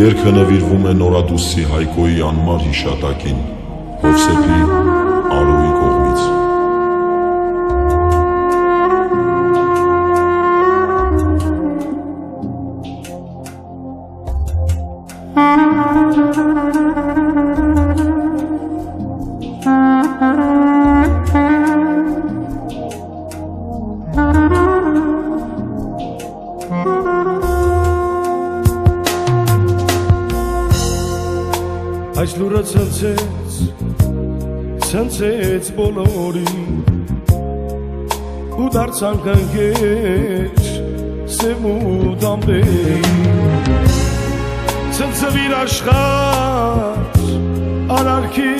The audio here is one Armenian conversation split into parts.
Երգը նվիրվում է Նորադուսի Հայկոյի անմար հիշատակին Հովսեփի Արուի կողմից։ Այս լուրը ցնցեց բոլորին ու դարձանք ընկեր սև ու դամբերին ցնցվիր աշխարհ արարքի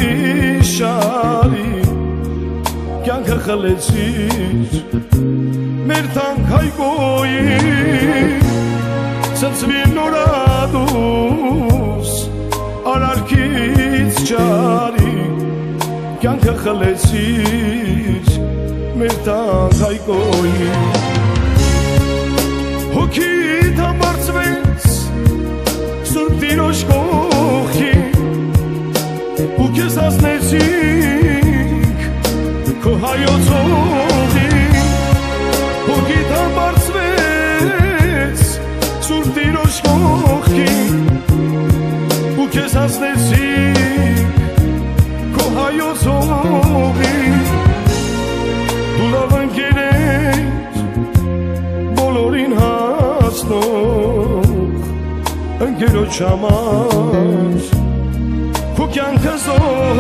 շարի կյանքը խլեցիր մեր թանկ Հայկոյի ցնցվիր նորադուս արարքից ճարի կյանքը խլեցիր մեր տանք Հայկոյի հոգիդ համարձվեց Սուրբ Տիրոջ կողքին ու քեզ հասնեցինք քո հայոց հողին հոգիդ համարձվեց Սուրբ Տիրոջ կողքին ու քեզ հասնեցինք քո հայոց հողին դու լավ ընկեր ես բոլորին հասնող ընկերոջ համար քո կյանքը զող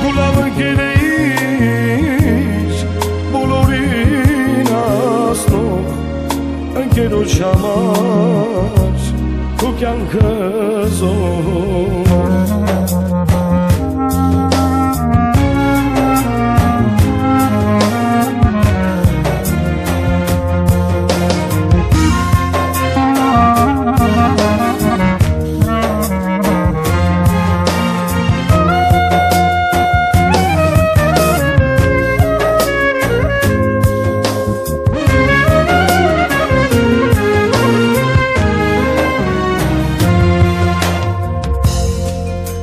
դու լավ ընկեր ես բոլորին հասնող ընկերոջ համար քո կյանքը զող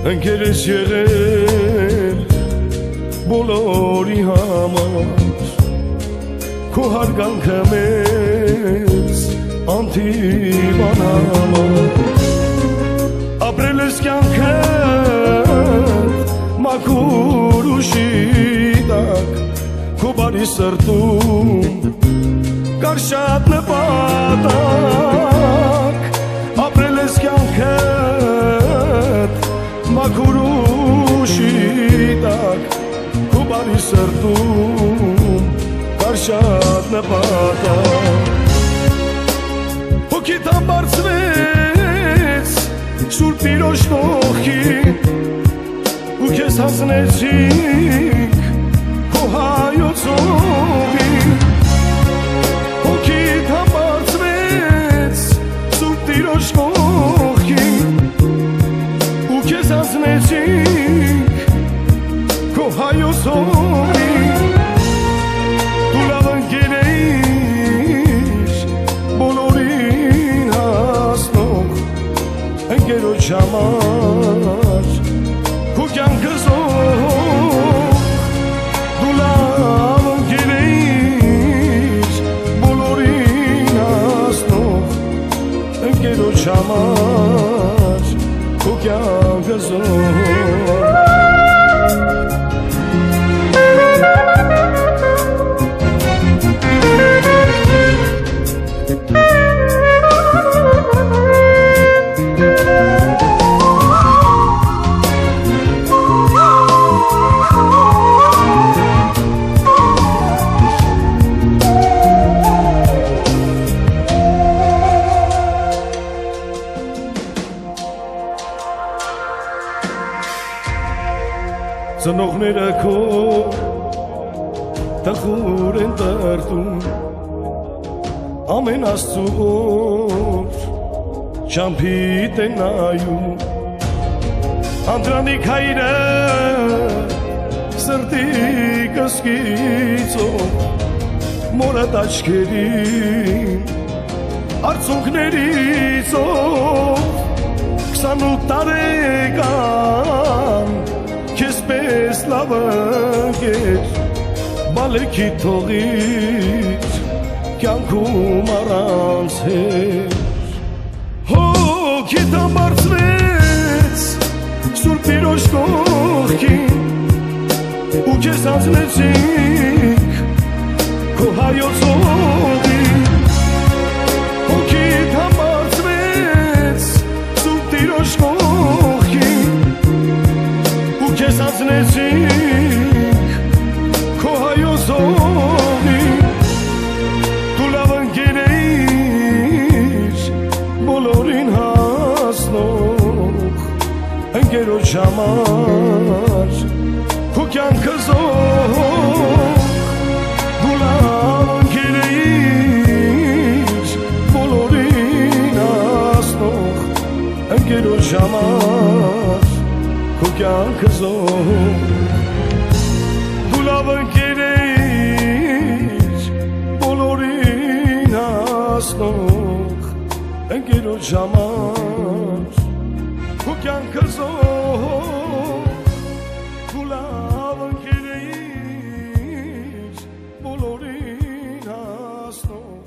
ընկեր ես եղել բոլորի համար քո հարգանքը մեզ անթիվան համար ապրել ես կյանքը մաքուր ու շիտակ քո բարի սրտում կար շատ նպատակ ապրել ես կյանքը մաքուր ու շիտակ քո բարի սրտում կար շատ նպատակ հոգիդ համարձվեց Սուրբ Տիրոջ կողքին ու քեզ հասնեցինք քո հայոց հողին հոգիդ համարձվեց Սուրբ Տիրոջ կողքին քեզ հասնեցինք քո հայոց հողին դու լավ ընկեր ես բոլորին հասնող ընկերոջ համար քո կյանքը զող դու լավ ընկեր ես բոլորին հասնող ընկերոջ համար քո կյանքը զող ծնողները քո տխուր են տրտում ամեն աստծու օր ճամփիդ են նայում Անդրանիկ հայրը սրտի սկիծով մորդ աչքերին արցունքներից ով 28 տարեկան քեզ պես լավ ընկեր բալեքի թողիր կյանքում առանց հեր հոգիդ ամբարձվեց Սուրբ Տիրոջ կողքին ու քեզ հանձնեցինք քո հայոց օղին հոգիդ ամբարձվեց Սուրբ Տիրոջ կողքին ու քեզ հանձնեցինք քո հայոց օղին դու լավ ընկեր էիր բոլորին հասնող ընկերոջ համար քո կյանքը զող դու լավ ընկեր էիր բոլորին հասնող ընկերոջ համար քո կյանքը զող դու լավ ընկեր էիր բոլորին հասնող ընկերոջ համար քո կյանքը զող դու լավ ընկեր էիր բոլորին հասնող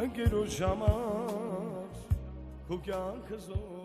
ընկերոջ համար քո կյանքը զող